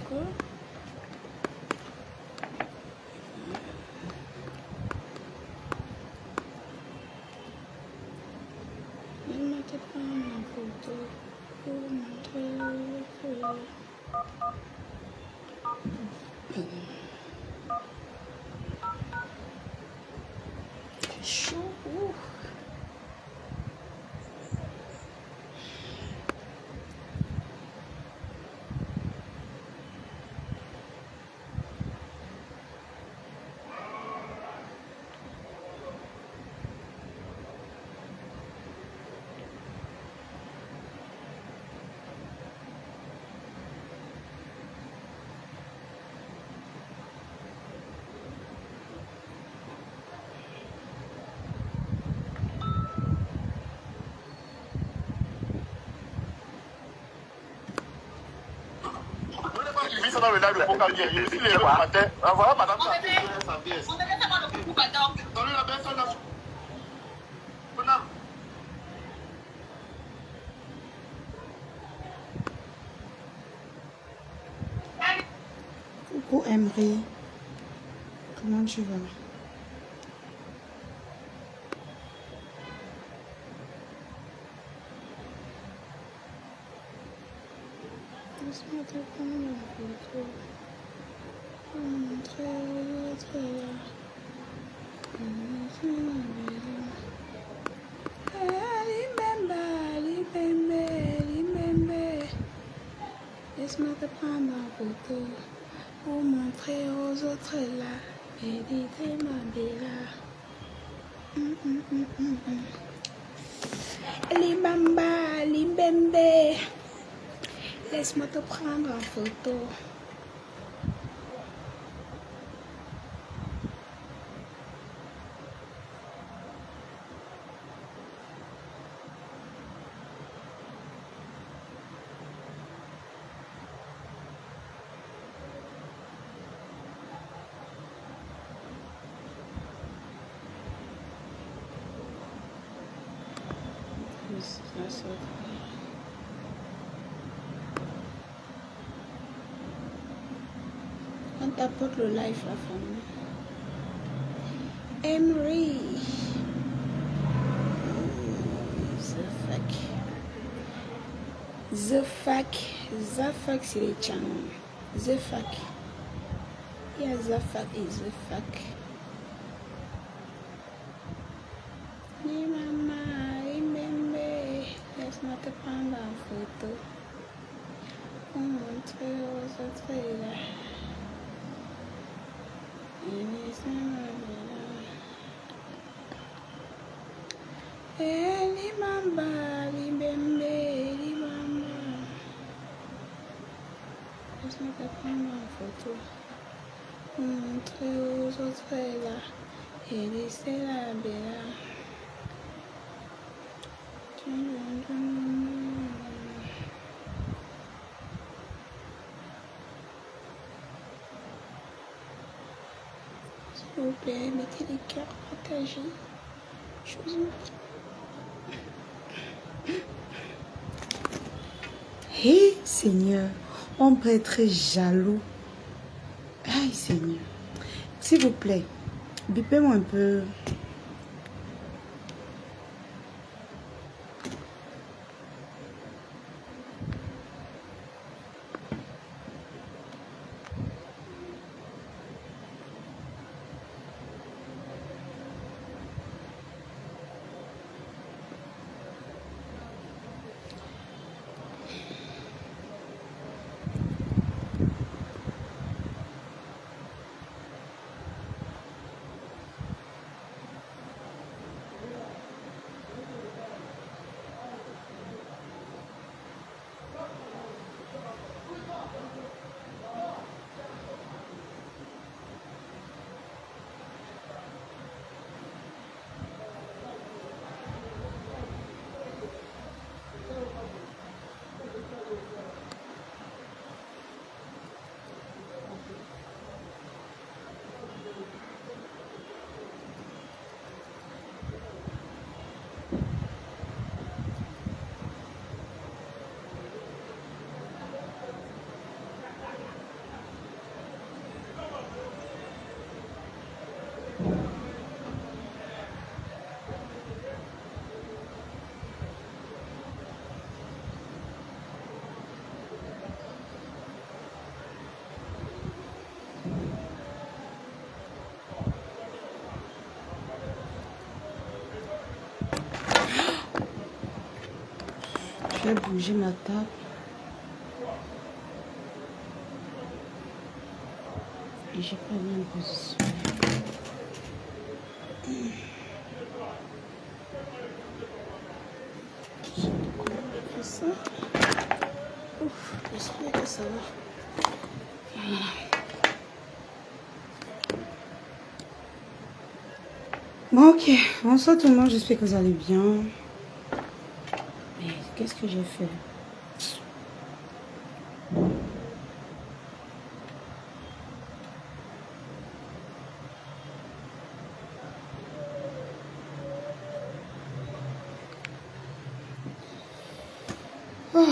photo. Laisse-moi te prendre en photo pour montrer le feu. C'est chaud. Dans le live, pour calmer. Il est levé le matin. Voilà, madame. Mon bébé, ça va le coucou, pardon. Donnez la personne là. Madame. Coucou Emery. Comment tu vas? Laisse-moi te prendre en photo pour montrer l'autre là. Laisse-moi te prendre en photo pour montrer aux autres là. Méditez-moi bella. Libamba, libembe. Laisse-moi te prendre en photo. On tapote le live, la famille. Emery. Zafak, c'est les channels. Zafak. Il y a Zafak et Zafak. Ni maman, ni bébé. Laisse-moi te prendre en photo pour montrer aux autres là. Li mamba, li bembe, li mamba. Laisse-moi te prendre en photo pour montrer aux autres là. Et laisser la bella. S'il vous plaît, mettez les cœurs, partagez. Je vous en prie. Hé, Seigneur, on peut être jaloux. Aïe, Seigneur. S'il vous plaît, bipez-moi un peu. vais bouger ma table. Et j'ai pas bien positionné. Ça. Ouf, j'espère que ça va. Voilà. Bon, ok. Bonsoir tout le monde, j'espère que vous allez bien. Mais qu'est-ce que j'ai fait? Oh.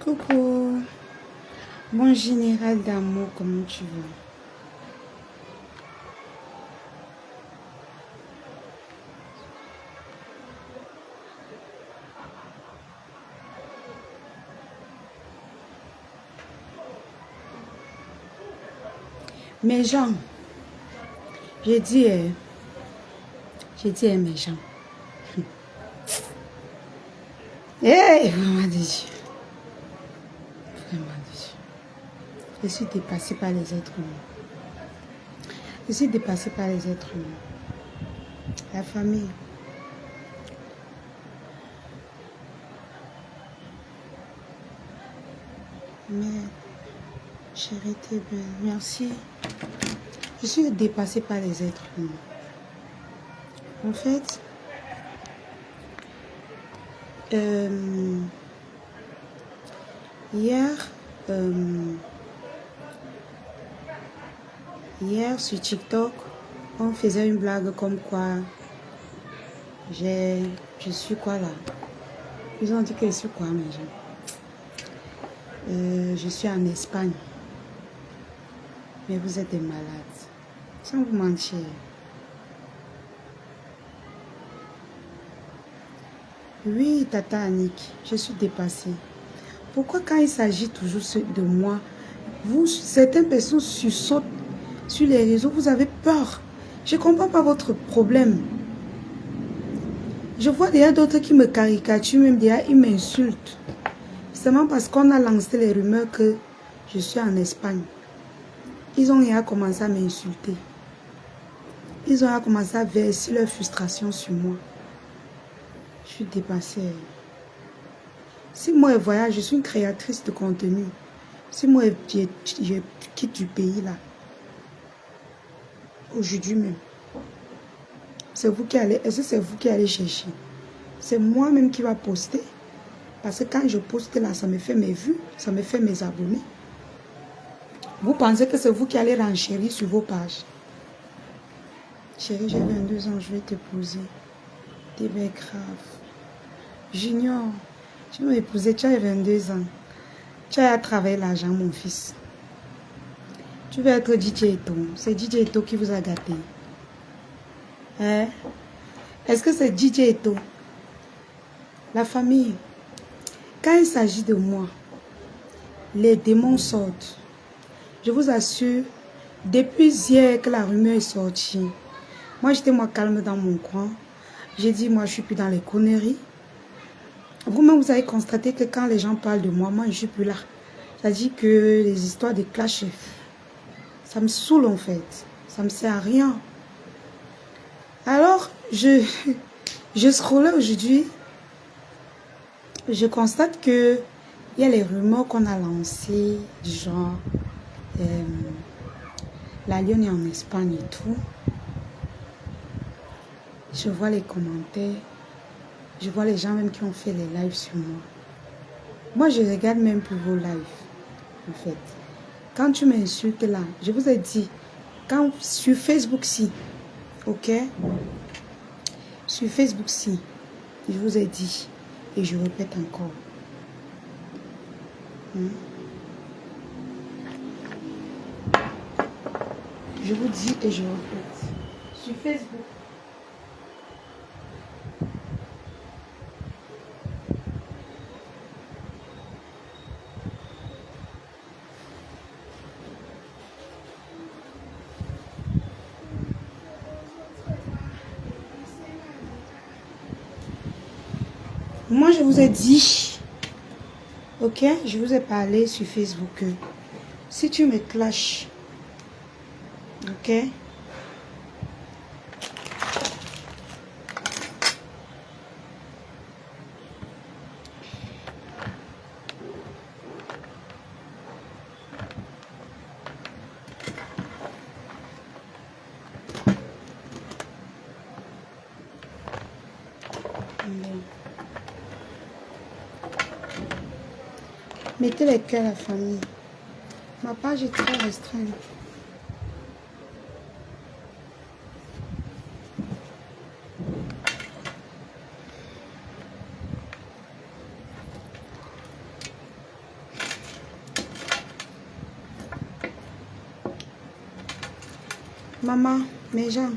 Coucou. Mon général d'amour, comment tu vas? Mes gens, j'ai dit mes gens. Hey, vraiment de Dieu. Vraiment de Dieu. Je suis dépassée par les êtres humains. Je suis dépassée par les êtres humains. La famille. Mais, chérie, t'es belle. Merci. Je suis dépassée par les êtres humains. En fait, hier sur TikTok, on faisait une blague comme quoi je suis quoi là? Ils ont dit que je suis quoi, mes gens? Je suis en Espagne. Mais vous êtes des malades. Sans vous mentir. Oui, Tata Annick, je suis dépassée. Pourquoi quand il s'agit toujours de moi, certaines personnes sursautent sur les réseaux, vous avez peur. Je ne comprends pas votre problème. Je vois déjà d'autres qui me caricaturent, même déjà ils m'insultent. Seulement parce qu'on a lancé les rumeurs que je suis en Espagne. Ils ont déjà commencé à m'insulter. Ils ont commencé à verser leur frustration sur moi. Je suis dépassée. Si moi je voyage, je suis une créatrice de contenu. Si moi je quitte du pays là, aujourd'hui même, c'est vous qui allez, est-ce que c'est vous qui allez chercher? C'est moi-même qui va poster. Parce que quand je poste là, ça me fait mes vues, ça me fait mes abonnés. Vous pensez que c'est vous qui allez renchérir sur vos pages? Chérie, j'ai 22 ans, je vais te poser. T'es bien grave. Junior, Tu m'as épousé, tu as 22 ans. Tu as travaillé l'argent, mon fils. Tu veux être DJ Eto. C'est DJ Eto qui vous a gâté. Hein? Est-ce que c'est DJ Eto? La famille. Quand il s'agit de moi, les démons sortent. Je vous assure, depuis hier que la rumeur est sortie, moi j'étais calme dans mon coin. J'ai dit, moi je suis plus dans les conneries. Vous-même, vous avez constaté que quand les gens parlent de moi, moi je suis plus là. C'est-à-dire que les histoires de clash, ça me saoule en fait. Ça me sert à rien. Alors, je scrollais aujourd'hui. Je constate que il y a les rumeurs qu'on a lancées, du genre la Lyon est en Espagne et tout. Je vois les commentaires. Je vois les gens même qui ont fait les lives sur moi. Moi, je regarde même plus vos lives, en fait. Quand tu m'insultes là, je vous ai dit, quand sur Facebook, si, ok? Sur Facebook, si, je vous ai dit, et je répète encore. Je vous dis et je répète. Sur Facebook. Moi, je vous ai dit, ok, je vous ai parlé sur Facebook. Si tu me clashes, ok, mettez les cœurs à la famille. Ma page est très restreinte. Maman, mes gens,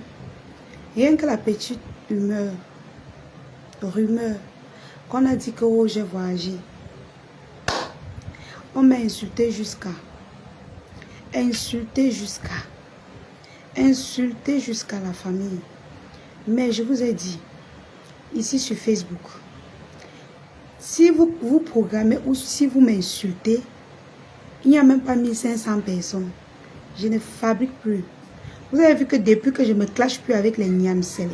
rien que la petite rumeur qu'on a dit que oh, j'ai voyagé. On m'a insulté jusqu'à la famille. Mais je vous ai dit, ici sur Facebook, si vous programmez ou si vous m'insultez, il n'y a même pas 1500 personnes. Je ne fabrique plus. Vous avez vu que depuis que je me clash plus avec les Niamsele,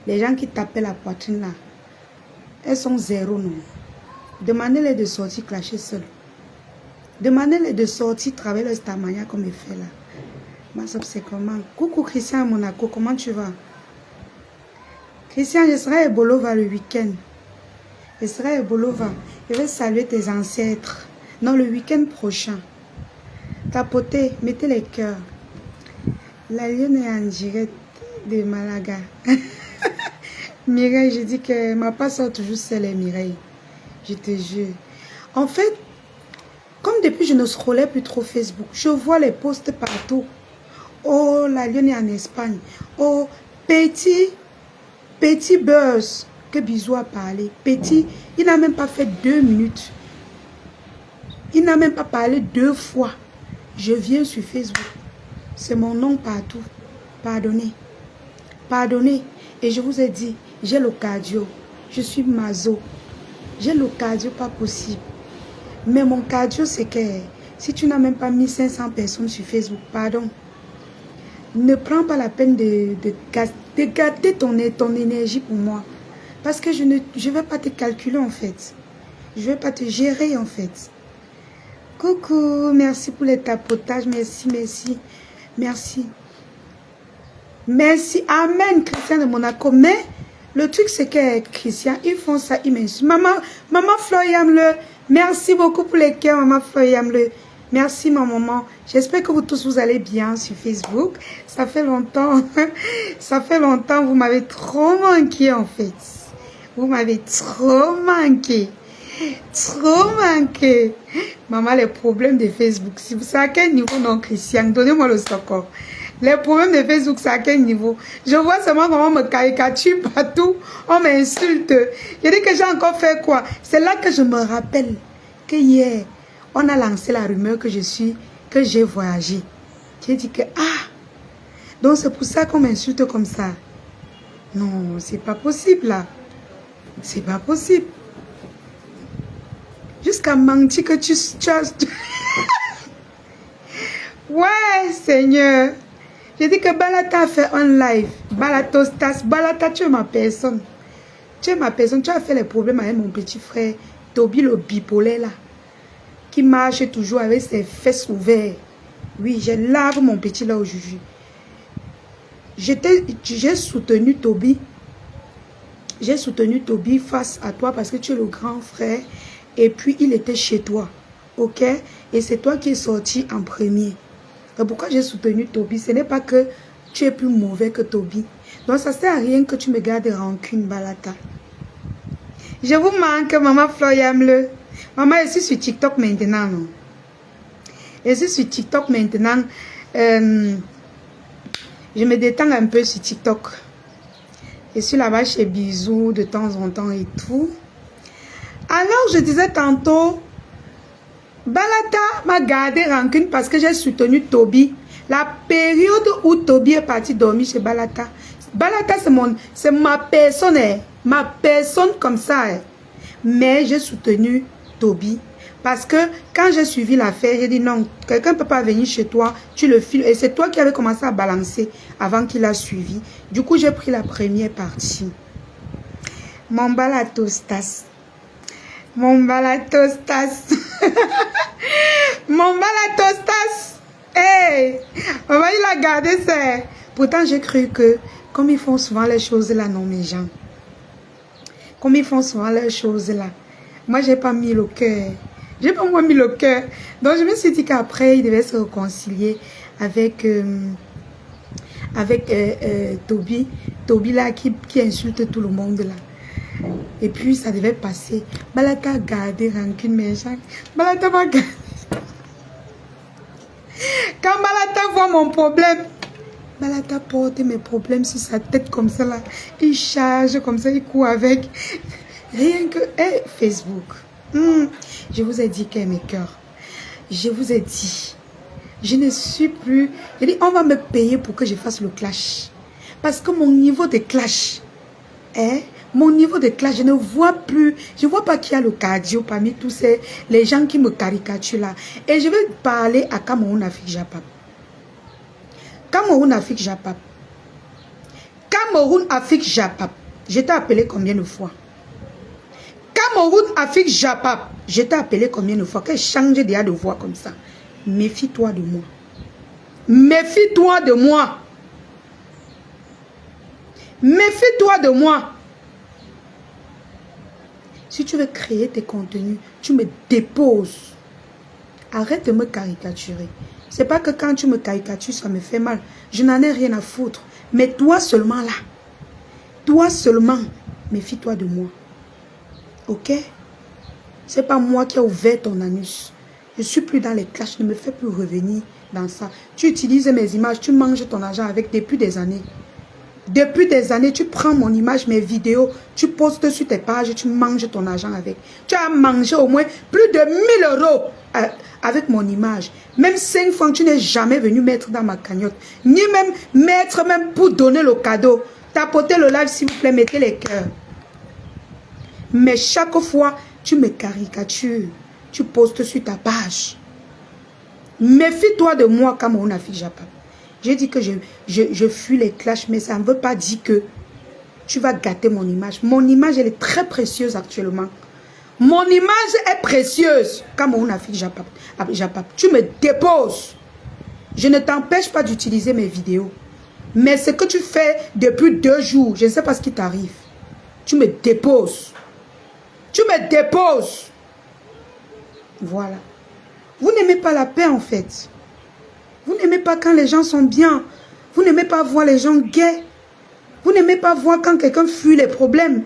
les gens qui tapaient la poitrine là, elles sont zéro, non. Demandez-les de sortir clasher seuls. Demandez-les de sortir travailler le stamania comme il fait là. Ma soeur, c'est comment? Coucou Christian à Monaco, comment tu vas? Christian, je serai à Bolova le week-end. Je serai à Bolova. Je vais saluer tes ancêtres. Non, le week-end prochain. Tapotez, mettez les cœurs. La Lyon est en direct de Malaga. Mireille, je dis que ma passe sort toujours celle est Mireille. Je te jure. En fait, comme depuis je ne scrollais plus trop Facebook, je vois les posts partout. Oh, la Lyon est en Espagne. Oh, petit buzz. Que Bisou a parlé. Petit, il n'a même pas fait 2 minutes. Il n'a même pas parlé 2 fois. Je viens sur Facebook. C'est mon nom partout. Pardonnez. Pardonnez. Et je vous ai dit, j'ai le cardio. Je suis maso. J'ai le cardio pas possible. Mais mon cardio, c'est que si tu n'as même pas mis 500 personnes sur Facebook, pardon. Ne prends pas la peine de gâter ton énergie pour moi. Parce que je ne vais pas te calculer en fait. Je ne vais pas te gérer en fait. Coucou, merci pour les tapotages. Merci, merci. Merci. Merci. Amen, Christian de Monaco. Mais le truc, c'est que Christian, ils font ça, ils m'insultent. Maman Floyam-le. Merci beaucoup pour les cœurs, maman Floyam-le. Merci, ma maman. J'espère que vous tous, vous allez bien sur Facebook. Ça fait longtemps. Ça fait longtemps. Vous m'avez trop manqué, en fait. Vous m'avez trop manqué. Trop manqué. Maman, les problèmes de Facebook, c'est à quel niveau, non, Christian? Donnez-moi le secours. Les problèmes de Facebook, c'est à quel niveau? Je vois seulement comment on me caricature partout. On m'insulte. Je dis que j'ai encore fait quoi? C'est là que je me rappelle que hier, on a lancé la rumeur que j'ai voyagé. J'ai dit que, donc c'est pour ça qu'on m'insulte comme ça. Non, c'est pas possible là. C'est pas possible. Jusqu'à mentir que tu as... Ouais, Seigneur. J'ai dit que Balata a fait un live. Balatostas. Balata, tu es ma personne. Tu es ma personne. Tu as fait les problèmes avec mon petit frère, Toby le bipolaire là. Qui marche toujours avec ses fesses ouvertes. Oui, je lave mon petit là aujourd'hui. J'ai soutenu Toby. J'ai soutenu Toby face à toi parce que tu es le grand frère. Et puis, il était chez toi. Ok? Et c'est toi qui es sorti en premier. Donc, pourquoi j'ai soutenu Toby? Ce n'est pas que tu es plus mauvais que Toby. Donc, ça ne sert à rien que tu me gardes rancune, Balata. Je vous manque, maman Floyamle. Maman, je suis sur TikTok maintenant. Non? Je suis sur TikTok maintenant. Je me détends un peu sur TikTok. Je suis là-bas chez Bisous de temps en temps et tout. Alors, je disais tantôt, Balata m'a gardé rancune parce que j'ai soutenu Toby. La période où Toby est parti dormir chez Balata. Balata, c'est ma personne. Ma personne comme ça. Mais j'ai soutenu Toby. Parce que quand j'ai suivi l'affaire, j'ai dit non, quelqu'un ne peut pas venir chez toi, tu le files. Et c'est toi qui avais commencé à balancer avant qu'il a suivi. Du coup, j'ai pris la première partie. Mon balatostas. Mon balatostas. Mon balatostas. Hey, maman, il a gardé ça. Pourtant, j'ai cru que, comme ils font souvent les choses là, non, mes gens. Comme ils font souvent les choses là. Moi, j'ai pas mis le cœur. J'ai pas moi mis le cœur. Donc, je me suis dit qu'après, il devait se réconcilier avec Toby. Toby là, qui insulte tout le monde là. Et puis, ça devait passer. Balata a gardé rancune, mes gens. Balata m'a gardé. Quand Balata voit mon problème, Balata porte mes problèmes sur sa tête comme ça là. Il charge comme ça, il court avec. Rien que Facebook. Je vous ai dit qu'est mes cœurs. Je vous ai dit. Je ne suis plus. J'ai dit, on va me payer pour que je fasse le clash. Parce que mon niveau de clash, mon niveau de clash, je ne vois plus. Je ne vois pas qu'il y a le cardio parmi tous les gens qui me caricaturent là. Et je vais parler à Cameroun Afrique Japap. Cameroun Afrique Japap. Cameroun Afrique Japap. Je t'ai appelé combien de fois? Cameroun Afrique Japap. Je t'ai appelé combien de fois? Que change déjà de voix comme ça. Méfie-toi de moi. Méfie-toi de moi. Méfie-toi de moi. Si tu veux créer tes contenus, tu me déposes. Arrête de me caricaturer. C'est pas que quand tu me caricatures, ça me fait mal. Je n'en ai rien à foutre. Mais toi seulement là. Toi seulement. Méfie-toi de moi. Ok? C'est pas moi qui ai ouvert ton anus. Je suis plus dans les clashs. Ne me fais plus revenir dans ça. Tu utilises mes images. Tu manges ton argent avec depuis des années. Depuis des années, tu prends mon image, mes vidéos, tu postes sur tes pages, tu manges ton argent avec. Tu as mangé au moins plus de 1000 € avec mon image. Même 5 francs, tu n'es jamais venu mettre dans ma cagnotte. Ni même mettre même pour donner le cadeau. Tapotez le live, s'il vous plaît, mettez les cœurs. Mais chaque fois, tu me caricatures. Tu postes sur ta page. Méfie-toi de moi, Cameroun Afrique Japap. J'ai dit que je fuis les clashs, mais ça ne veut pas dire que tu vas gâter mon image. Mon image, elle est très précieuse actuellement. Mon image est précieuse. Cameroun Afrique Japap. Tu me déposes. Je ne t'empêche pas d'utiliser mes vidéos. Mais ce que tu fais depuis 2 jours, je ne sais pas ce qui t'arrive. Tu me déposes. Tu me déposes. Voilà. Vous n'aimez pas la paix en fait. Vous n'aimez pas quand les gens sont bien. Vous n'aimez pas voir les gens gays. Vous n'aimez pas voir quand quelqu'un fuit les problèmes.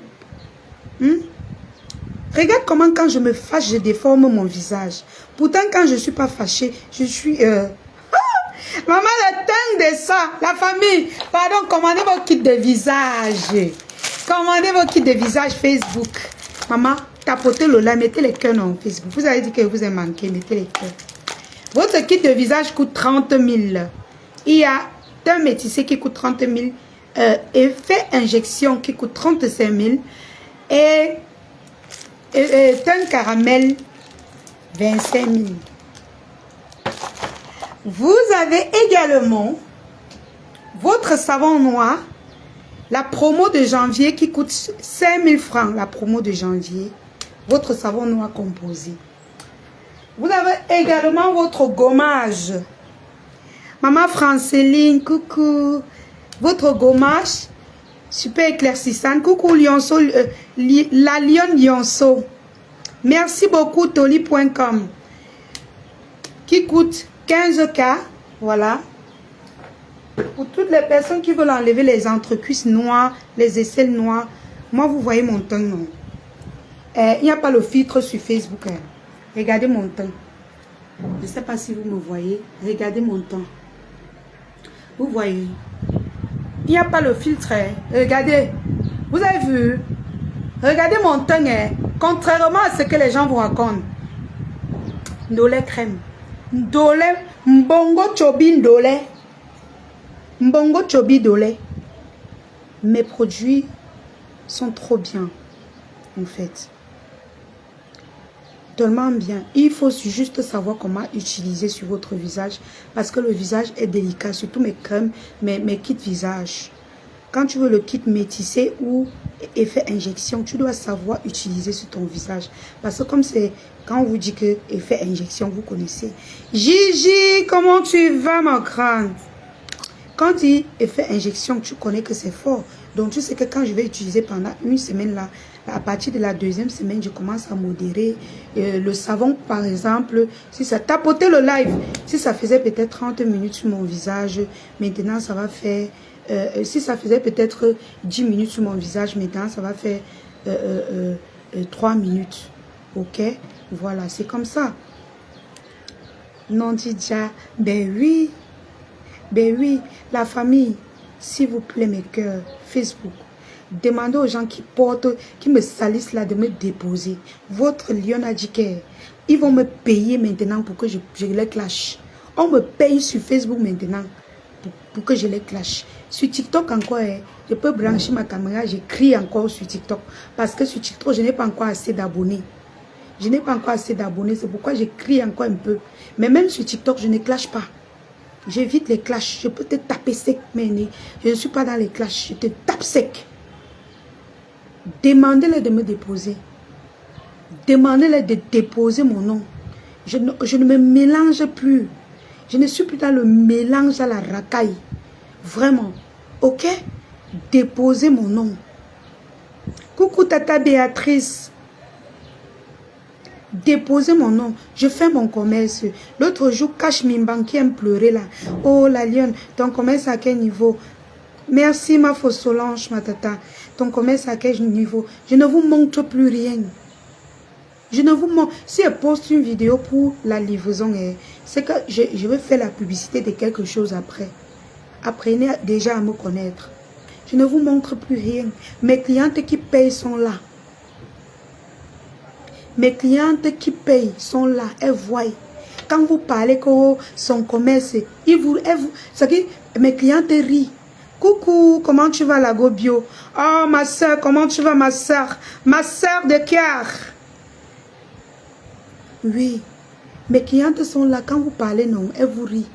Regarde comment quand je me fâche, je déforme mon visage. Pourtant, quand je ne suis pas fâchée, je suis... Maman, le teint de ça, la famille. Pardon, commandez vos kits de visage. Commandez vos kits de visage Facebook. Maman, tapotez le là, mettez les cœurs dans Facebook. Vous avez dit que vous avez manqué, mettez les cœurs. Votre kit de visage coûte 30 000. Il y a un métissé qui coûte 30 000. Effet injection qui coûte 35 000. Et un caramel 25 000. Vous avez également votre savon noir, la promo de janvier qui coûte 5 000 francs. La promo de janvier, votre savon noir composé. Vous avez également votre gommage. Maman Franceline, coucou. Votre gommage, super éclaircissante. Coucou Lionceau, la Lyon Lionceau. Merci beaucoup Toli.com. Qui coûte 15K. Voilà. Pour toutes les personnes qui veulent enlever les entrecuisses noires, les aisselles noires. Moi, vous voyez mon teint, non? Il n'y a pas le filtre sur Facebook. Hein. Regardez mon teint. Je ne sais pas si vous me voyez. Regardez mon teint. Vous voyez? Il n'y a pas le filtre. Hein. Regardez. Vous avez vu? Regardez mon teint. Hein. Contrairement à ce que les gens vous racontent. Ndolé crème. Ndolé. Mbongo chobi ndolé. Mbongo chobi ndolé. Mes produits sont trop bien. En fait. Tellement bien. Il faut juste savoir comment utiliser sur votre visage. Parce que le visage est délicat. Surtout mes crèmes, mes kits visage. Quand tu veux le kit métissé ou effet injection, tu dois savoir utiliser sur ton visage. Parce que comme c'est, quand on vous dit que effet injection, vous connaissez. Gigi, comment tu vas ma grande? Quand tu dis effet injection, tu connais que c'est fort. Donc tu sais que quand je vais utiliser pendant une semaine là, à partir de la deuxième semaine, je commence à modérer. Le savon par exemple, si ça tapotait le live, si ça faisait peut-être 30 minutes sur mon visage, maintenant ça va faire... si ça faisait peut-être 10 minutes sur mon visage, maintenant ça va faire 3 minutes. Ok? Voilà, c'est comme ça. Non, Didja, ben oui. Ben oui, la famille, s'il vous plaît, mes cœurs, Facebook. Demandez aux gens qui portent, qui me salissent là de me déposer. Votre lion a dit qu'ils vont me payer maintenant pour que je les clash. On me paye sur Facebook maintenant pour que je les clash. Sur TikTok encore, je peux brancher ma caméra, j'écris encore sur TikTok. Parce que sur TikTok, je n'ai pas encore assez d'abonnés. Je n'ai pas encore assez d'abonnés, c'est pourquoi j'écris encore un peu. Mais même sur TikTok, je ne clash pas. J'évite les clashs. Je peux te taper sec, mais je ne suis pas dans les clashs. Je te tape sec. Demandez-les de me déposer. Demandez-les de déposer mon nom. Je ne me mélange plus. Je ne suis plus dans le mélange à la racaille. Vraiment. Ok? Déposez mon nom. Coucou Tata Béatrice. Déposez mon nom. Je fais mon commerce. L'autre jour, Cash Mimban qui aime pleurer là. Oh la lionne, ton commerce à quel niveau? Merci ma fausse Solange, ma tata. Ton commerce à quel niveau? Je ne vous montre plus rien. Je ne vous montre. Si elle poste une vidéo pour la livraison, c'est que je vais faire la publicité de quelque chose après. Apprenez déjà à me connaître. Je ne vous montre plus rien. Mes clientes qui payent sont là. Mes clientes qui payent sont là. Elles voient. Quand vous parlez que son commerce, mes clientes rient. Coucou, comment tu vas la Gobio? Oh ma soeur, comment tu vas ma soeur? Ma soeur de cœur. Oui, mes clientes sont là. Quand vous parlez, non, elles vous rient.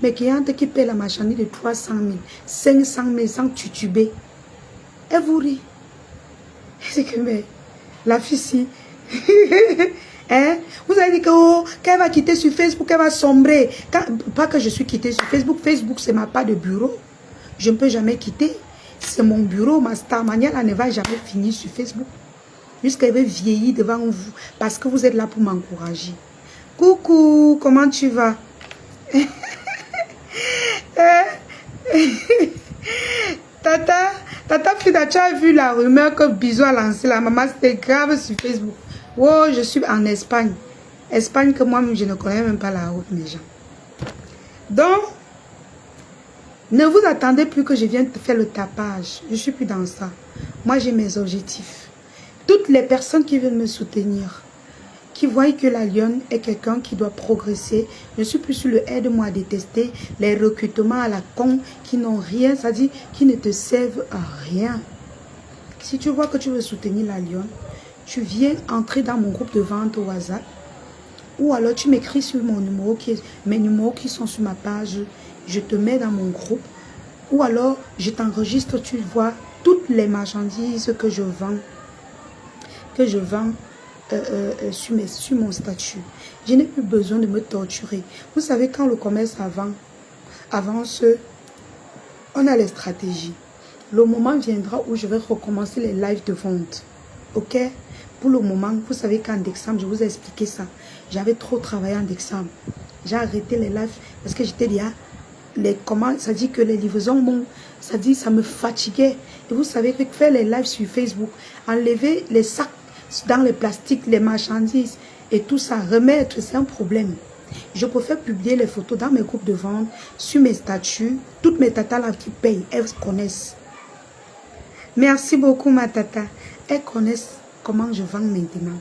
Mes clientes qui paient la marchandise de 300 000, 500 000 sans tutuber. Elles vous rient. C'est que, mais, la fille, si. Hein? Vous avez dit qu'elle va quitter sur Facebook, qu'elle va sombrer. Pas que je suis quittée sur Facebook. Facebook, c'est ma part de bureau. Je ne peux jamais quitter. C'est mon bureau. Ma star Maniala ne va jamais finir sur Facebook. Jusqu'elle va vieillir devant vous. Parce que vous êtes là pour m'encourager. Coucou, comment tu vas? Tata Frida, tu as vu la rumeur que Bisou a lancé. La maman, c'était grave sur Facebook. Oh, je suis en Espagne. Espagne que moi, je ne connais même pas la route, mes gens. Donc, ne vous attendez plus que je vienne faire le tapage. Je ne suis plus dans ça. Moi, j'ai mes objectifs. Toutes les personnes qui viennent me soutenir, qui voient que la lionne est quelqu'un qui doit progresser, je suis plus sur le aide-moi à détester, les recrutements à la con qui n'ont rien, c'est-à-dire qui ne te servent à rien. Si tu vois que tu veux soutenir la lionne, tu viens entrer dans mon groupe de vente au WhatsApp, ou alors tu m'écris sur mon numéro, mes numéros qui sont sur ma page, je te mets dans mon groupe, ou alors je t'enregistre, tu vois toutes les marchandises que je vends sur mon statut. Je n'ai plus besoin de me torturer. Vous savez, quand le commerce avance, on a les stratégies. Le moment viendra où je vais recommencer les lives de vente. Ok? Pour le moment, vous savez qu'en décembre, je vous ai expliqué ça. J'avais trop travaillé en décembre. J'ai arrêté les lives parce que j'étais déjà... ça dit que les livraisons, ça dit ça me fatiguait. Et vous savez que faire les lives sur Facebook, enlever les sacs dans les plastiques, les marchandises et tout ça, remettre, c'est un problème. Je préfère publier les photos dans mes groupes de vente, sur mes statuts. Toutes mes tatas là qui payent, elles connaissent. Merci beaucoup ma tata. Elles connaissent comment je vends maintenant.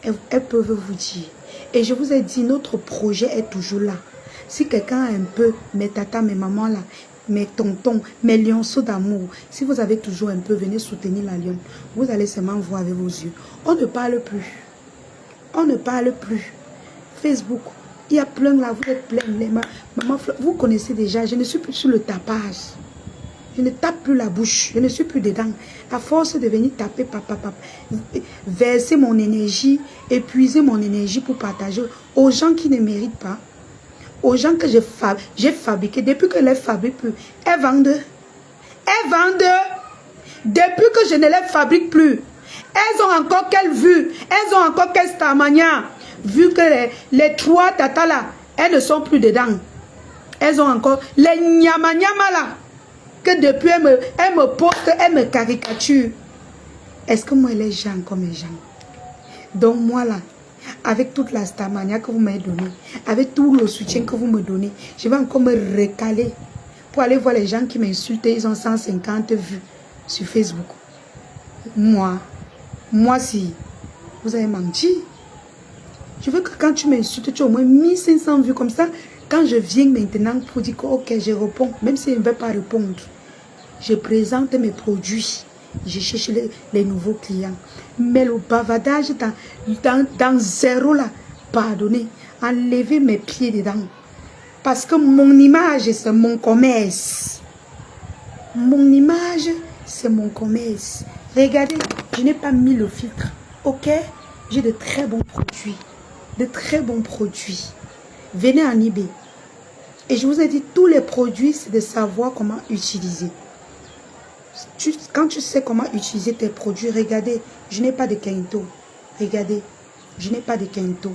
Elles peuvent vous dire. Et je vous ai dit, notre projet est toujours là. Si quelqu'un a un peu, mes tatas, mes mamans là, mes tontons, mes lionceaux d'amour, si vous avez toujours un peu, venez soutenir la lionne. Vous allez seulement voir avec vos yeux. On ne parle plus. On ne parle plus. Facebook, il y a plein là, vous êtes plein. Les maman, vous connaissez déjà, je ne suis plus sur le tapage. Je ne tape plus la bouche, je ne suis plus dedans. À force de venir taper, papa, verser mon énergie, épuiser mon énergie pour partager aux gens qui ne méritent pas. Aux gens que j'ai fabriqué, depuis que je les fabrique plus, elles vendent. Elles vendent. Depuis que je ne les fabrique plus, elles ont encore quelle vue, elles ont encore quelle stamania. Vu que les trois tatas là, elles ne sont plus dedans. Elles ont encore les nyama là, que depuis elles me postent, elles me caricaturent. Est-ce que moi, les gens comme les gens? Donc moi là, avec toute la stamania que vous m'avez donnée, avec tout le soutien que vous me donnez, je vais encore me recaler pour aller voir les gens qui m'insultent. Ils ont 150 vues sur Facebook. Moi si vous avez menti, je veux que quand tu m'insultes, tu as au moins 1500 vues comme ça. Quand je viens maintenant pour dire que ok, je réponds, même si je ne vais pas répondre, je présente mes produits. Je cherche les nouveaux clients. Mais le bavardage dans zéro là, pardonnez, enlevez mes pieds dedans. Parce que mon image, c'est mon commerce. Mon image, c'est mon commerce. Regardez, je n'ai pas mis le filtre. Ok? J'ai de très bons produits. De très bons produits. Venez en eBay. Et je vous ai dit, tous les produits, c'est de savoir comment utiliser. Quand tu sais comment utiliser tes produits, regardez, je n'ai pas de quinto. Regardez, je n'ai pas de quinto.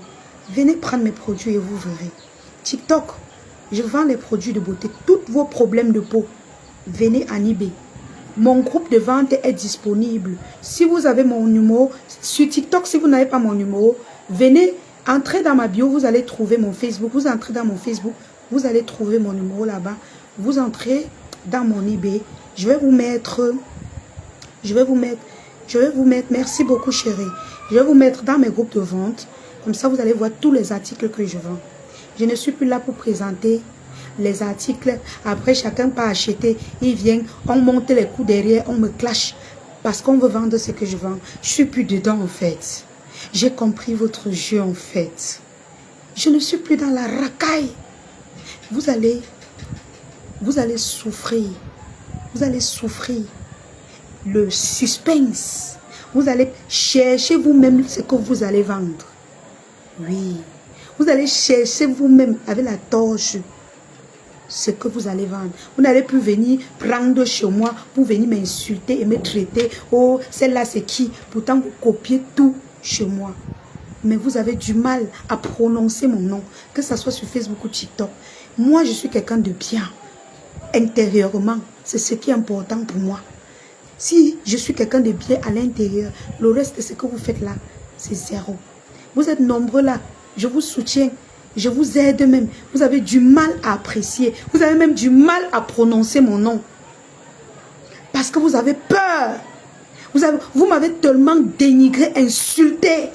Venez prendre mes produits et vous verrez. TikTok, je vends les produits de beauté. Tous vos problèmes de peau, venez en eBay. Mon groupe de vente est disponible. Si vous avez mon numéro, sur TikTok, si vous n'avez pas mon numéro, venez, entrez dans ma bio, vous allez trouver mon Facebook. Vous entrez dans mon Facebook, vous allez trouver mon numéro là-bas. Vous entrez dans mon eBay. Je vais vous mettre, merci beaucoup chérie. Je vais vous mettre dans mes groupes de vente. Comme ça, vous allez voir tous les articles que je vends. Je ne suis plus là pour présenter les articles. Après, chacun peut acheter. Il vient, on monte les coups derrière, on me clash. Parce qu'on veut vendre ce que je vends. Je suis plus dedans en fait. J'ai compris votre jeu en fait. Je ne suis plus dans la racaille. Vous allez souffrir. Vous allez souffrir le suspense. Vous allez chercher vous-même ce que vous allez vendre. Oui. Vous allez chercher vous-même avec la torche ce que vous allez vendre. Vous n'allez plus venir prendre chez moi pour venir m'insulter et me traiter. Oh, celle-là c'est qui? Pourtant vous copiez tout chez moi. Mais vous avez du mal à prononcer mon nom. Que ce soit sur Facebook ou TikTok. Moi je suis quelqu'un de bien. Intérieurement, c'est ce qui est important pour moi. Si je suis quelqu'un de bien à l'intérieur, le reste de ce que vous faites là, c'est 0. Vous êtes nombreux là. Je vous soutiens. Je vous aide même. Vous avez du mal à apprécier. Vous avez même du mal à prononcer mon nom. Parce que vous avez peur. Vous m'avez tellement dénigré, insulté.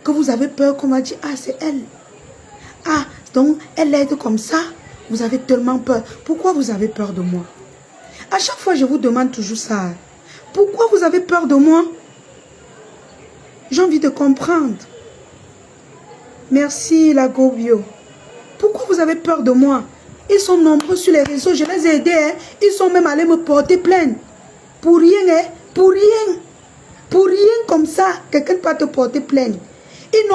Que vous avez peur qu'on m'a dit, ah, c'est elle. Ah, donc, elle aide comme ça. Vous avez tellement peur. Pourquoi vous avez peur de moi? À chaque fois, je vous demande toujours ça. Pourquoi vous avez peur de moi? J'ai envie de comprendre. Merci, la Gobio. Pourquoi vous avez peur de moi? Ils sont nombreux sur les réseaux. Je les ai aidés. Hein. Ils sont même allés me porter plainte. Pour rien, hein? Pour rien. Pour rien comme ça, quelqu'un peut te porter plainte. Ils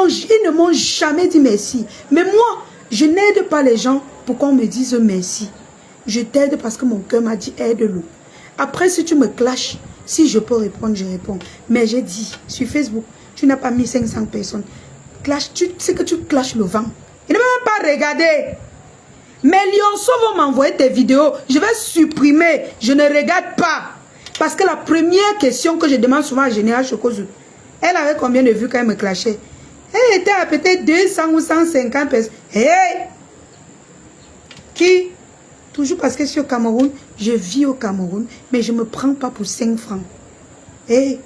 ne m'ont jamais dit merci. Mais moi, je n'aide pas les gens pour qu'on me dise merci. Je t'aide parce que mon cœur m'a dit aide-le. Après, si tu me clashes, si je peux répondre, je réponds. Mais j'ai dit, sur Facebook, tu n'as pas mis 500 personnes. Clash, tu sais que tu clashes le vent. Il ne m'a même pas regardé. Mais Lionceau vont m'envoyer tes vidéos. Je vais supprimer. Je ne regarde pas. Parce que la première question que je demande souvent à Général Chokozou, elle avait combien de vues quand elle me clashait? Elle était à peut-être 200 ou 150 personnes. Hey! Qui? Toujours parce que je suis au Cameroun, je vis au Cameroun, mais je ne me prends pas pour 5 francs. Hey!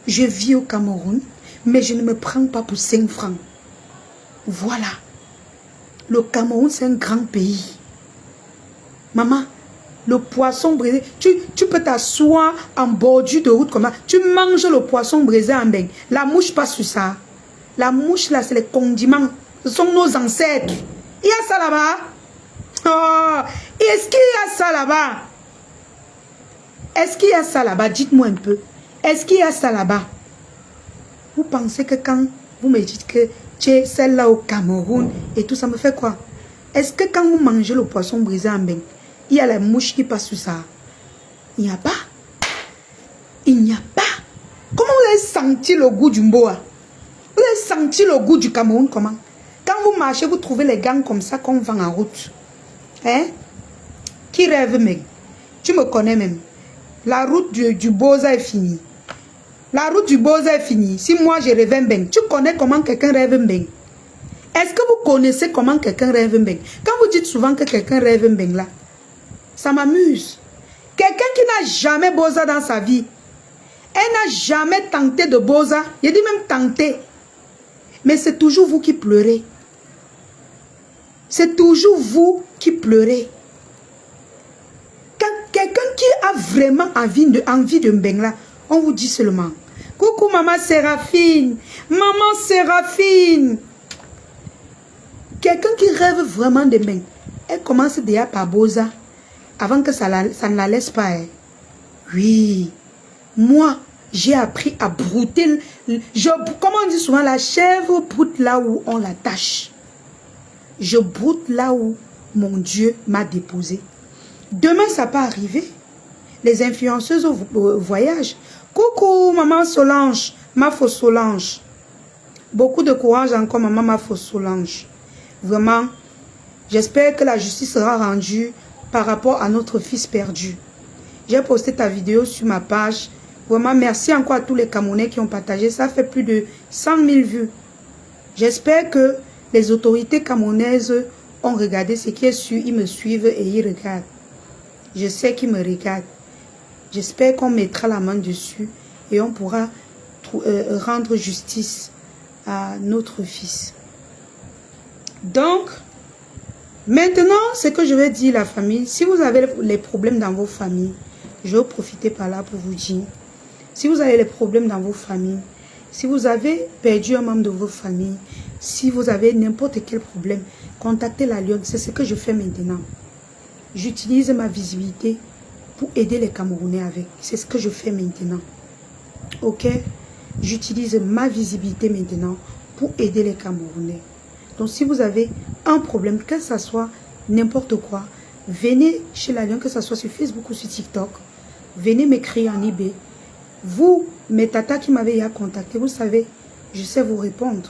Je vis au Cameroun, mais je ne me prends pas pour 5 francs. Voilà. Le Cameroun, c'est un grand pays. Maman, le poisson brisé, tu peux t'asseoir en bordure de route comme ça. Tu manges le poisson brisé en bain. La mouche passe sur ça. La mouche, là, c'est les condiments. Ce sont nos ancêtres. Il y a ça là-bas. Oh, est-ce qu'il y a ça là-bas? Est-ce qu'il y a ça là-bas? Dites-moi un peu. Est-ce qu'il y a ça là-bas? Vous pensez que quand vous me dites que tu es celle-là au Cameroun et tout ça me fait quoi? Est-ce que quand vous mangez le poisson brisé en bain, il y a les mouches qui passent sur ça? Il n'y a pas. Il n'y a pas. Comment vous avez senti le goût du mboa? Vous avez senti le goût du Cameroun comment? Quand vous marchez, vous trouvez les gangs comme ça qu'on vend en route. Hein? Qui rêve même? Tu me connais même. La route du Boza est finie. La route du Boza est finie. Si moi je rêve bien, tu connais comment quelqu'un rêve bien? Est-ce que vous connaissez comment quelqu'un rêve bien? Quand vous dites souvent que quelqu'un rêve bien là, ça m'amuse. Quelqu'un qui n'a jamais Boza dans sa vie, elle n'a jamais tenté de Boza. Il dit même tenté. Mais c'est toujours vous qui pleurez. C'est toujours vous qui pleurez. Quand quelqu'un qui a vraiment envie de Mbengla, on vous dit seulement, coucou maman Séraphine, maman Séraphine. Quelqu'un qui rêve vraiment de Mbeng, elle commence déjà par Boza, avant que ça ne la laisse pas. Hein. Oui, moi, j'ai appris à brouter, comment on dit souvent, la chèvre broute là où on l'attache. Je broute là où mon Dieu m'a déposé. Demain, ça peut arriver. Les influenceuses voyagent. Coucou, maman Solange, ma fausse Solange. Beaucoup de courage encore, maman, ma fausse Solange. Vraiment, j'espère que la justice sera rendue par rapport à notre fils perdu. J'ai posté ta vidéo sur ma page. Vraiment, merci encore à tous les Camerounais qui ont partagé. Ça fait plus de 100 000 vues. J'espère que les autorités camerounaises ont regardé ce qui est sûr. Ils me suivent et ils regardent. Je sais qu'ils me regardent. J'espère qu'on mettra la main dessus et on pourra rendre justice à notre fils. Donc, maintenant, ce que je vais dire à la famille, si vous avez les problèmes dans vos familles, je vais profiter par là pour vous dire, si vous avez les problèmes dans vos familles, si vous avez perdu un membre de vos familles, si vous avez n'importe quel problème, contactez la Lyon. C'est ce que je fais maintenant. J'utilise ma visibilité pour aider les Camerounais avec. C'est ce que je fais maintenant. Ok? J'utilise ma visibilité maintenant pour aider les Camerounais. Donc si vous avez un problème, que ce soit n'importe quoi, venez chez la Lyon, que ce soit sur Facebook ou sur TikTok. Venez m'écrire en eBay. Vous, mes tatas qui m'avaient contacté, vous savez, je sais vous répondre.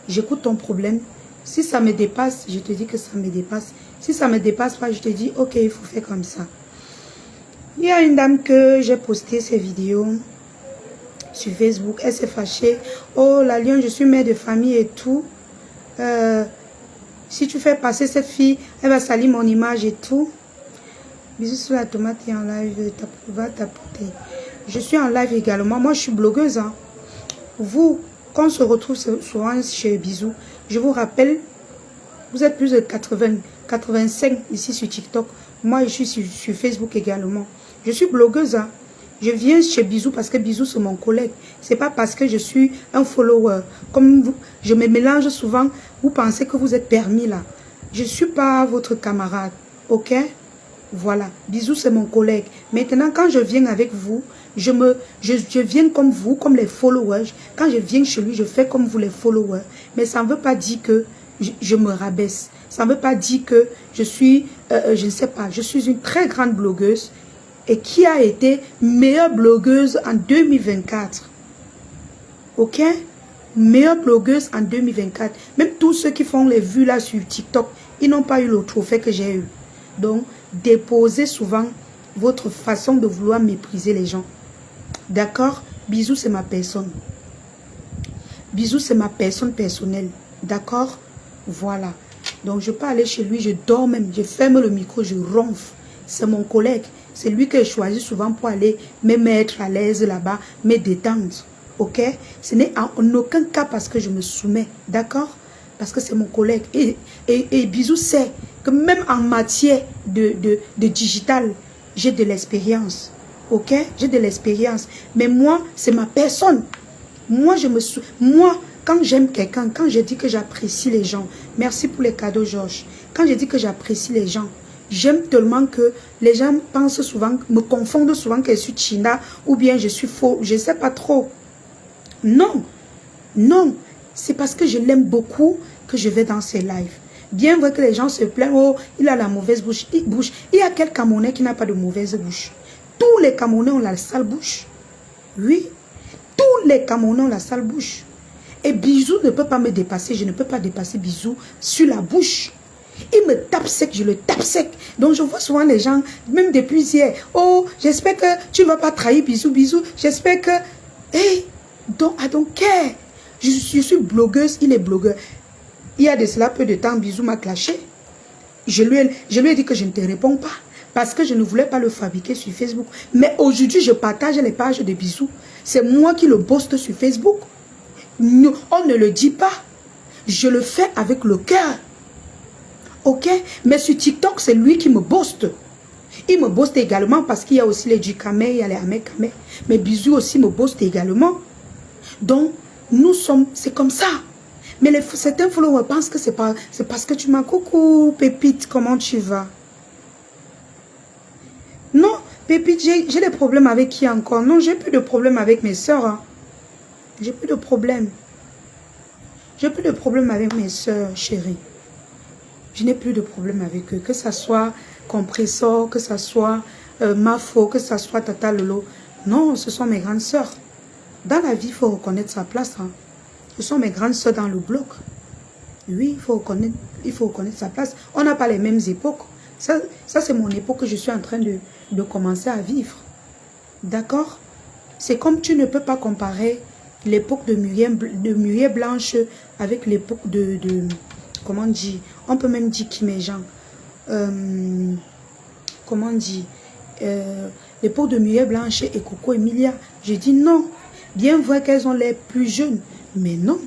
J'écoute ton problème. Si ça me dépasse, je te dis que ça me dépasse. Si ça ne me dépasse pas, je te dis, ok, il faut faire comme ça. Il y a une dame que j'ai posté ses vidéos sur Facebook. Elle s'est fâchée. Oh, la Lyon, je suis mère de famille et tout. Si tu fais passer cette fille, elle va salir mon image et tout. Bisous sur la tomate et en live. Va tapoter. Je suis en live également. Moi, je suis blogueuse. Hein. Vous, quand on se retrouve souvent chez Bisous, je vous rappelle, vous êtes plus de 85 ici sur TikTok. Moi, je suis sur Facebook également. Je suis blogueuse. Hein. Je viens chez Bisous parce que Bisous, c'est mon collègue. C'est pas parce que je suis un follower. Comme vous, je me mélange souvent. Vous pensez que vous êtes permis là. Je ne suis pas votre camarade. Ok? Voilà. Bisous, c'est mon collègue. Maintenant, quand je viens avec vous, je viens comme vous, comme les followers. Quand je viens chez lui, je fais comme vous les followers. Mais ça ne veut pas dire que je me rabaisse. Ça ne veut pas dire que je suis, je ne sais pas, je suis une très grande blogueuse et qui a été meilleure blogueuse en 2024. Ok? Meilleure blogueuse en 2024. Même tous ceux qui font les vues là sur TikTok, ils n'ont pas eu le trophée que j'ai eu. Donc, déposez souvent votre façon de vouloir mépriser les gens. D'accord? Bisous, c'est ma personne. Bisous, c'est ma personne personnelle. D'accord? Voilà. Donc, je peux aller chez lui, je dors même, je ferme le micro, je ronfle. C'est mon collègue. C'est lui que je choisis souvent pour aller me mettre à l'aise là-bas, me détendre. Ok? Ce n'est en aucun cas parce que je me soumets. D'accord? Parce que c'est mon collègue. Et Bisous sait que même en matière de digital, j'ai de l'expérience. Ok? J'ai de l'expérience. Mais moi, c'est ma personne. Moi, quand j'aime quelqu'un, quand je dis que j'apprécie les gens, merci pour les cadeaux, Georges. Quand je dis que j'apprécie les gens, j'aime tellement que les gens pensent souvent, me confondent souvent que je suis China ou bien je suis faux. Je ne sais pas trop. Non. Non. C'est parce que je l'aime beaucoup que je vais dans ses lives. Bien vrai que les gens se plaignent, oh, il a la mauvaise bouche. Il y a quel Camerounais qui n'a pas de mauvaise bouche? Tous les Camerounais ont la sale bouche. Oui. Tous les Camerounais ont la sale bouche. Et Bisous ne peut pas me dépasser. Je ne peux pas dépasser Bisous sur la bouche. Il me tape sec, je le tape sec. Donc je vois souvent les gens, même depuis hier, oh, j'espère que tu ne vas pas trahir Bisous, Bisous. J'espère que... Hey, I don't care. Je suis blogueuse, il est blogueur. Il y a de cela peu de temps, Bisous m'a clashé. Je lui ai dit que je ne te réponds pas. Parce que je ne voulais pas le fabriquer sur Facebook. Mais aujourd'hui, je partage les pages de Bisous. C'est moi qui le poste sur Facebook. On ne le dit pas. Je le fais avec le cœur. Ok? Mais sur TikTok, c'est lui qui me boste. Il me boste également parce qu'il y a aussi les Djikame, il y a les Amekame. Mais Bisous aussi me boste également. Donc, nous sommes, c'est comme ça. Mais certains followers pensent que c'est parce que tu m'as... Coucou, Pépite, comment tu vas? Non, Pépite, j'ai des problèmes avec qui encore? Non, j'ai plus de problème avec mes soeurs. Hein. J'ai plus de problème. J'ai plus de problème avec mes soeurs, chérie. Je n'ai plus de problème avec eux. Que ça soit Compressor, que ça soit Mafo, que ça soit Tata Lolo. Non, ce sont mes grandes soeurs. Dans la vie, il faut reconnaître sa place. Hein. Ce sont mes grandes soeurs dans le bloc. Oui, il faut reconnaître sa place. On n'a pas les mêmes époques. Ça c'est mon époque que je suis en train de commencer à vivre. D'accord? C'est comme tu ne peux pas comparer l'époque de Muriel Blanche avec l'époque de comment on dit? On peut même dire qui mes gens. Comment on dit? L'époque de Muriel Blanche et Coco Emilia. Je dis non. Bien vrai qu'elles ont l'air plus jeunes. Mais non.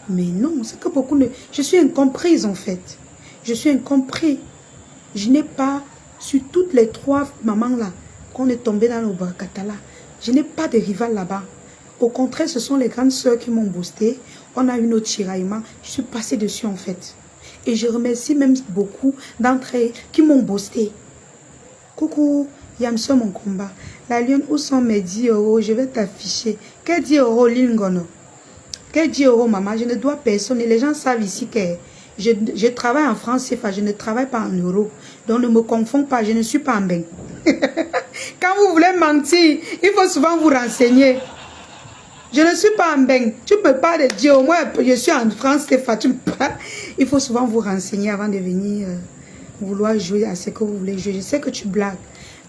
Mais non. C'est que beaucoup de... Je suis incomprise en fait. Je suis incompris. Je n'ai pas, sur toutes les 3 mamans là, qu'on est tombé dans le Barakata là, je n'ai pas de rival là-bas. Au contraire, ce sont les grandes sœurs qui m'ont boosté. On a eu notre tiraillement. Je suis passée dessus en fait. Et je remercie même beaucoup d'entre elles qui m'ont boosté. Coucou, Yamso mon combat. La lionne, où sont mes 10 €? Je vais t'afficher. Quel 10 € Lingono? Quel 10 € maman? Je ne dois personne. Et les gens savent ici que je travaille en France CFA. Je ne travaille pas en euros. Donc ne me confonds pas. Je ne suis pas en bain. Quand vous voulez mentir, il faut souvent vous renseigner. Je ne suis pas en bain. Tu me parles de Dieu. Moi, je suis en France CFA. Tu me parles. Il faut souvent vous renseigner avant de venir vouloir jouer à ce que vous voulez jouer. Je sais que tu blagues.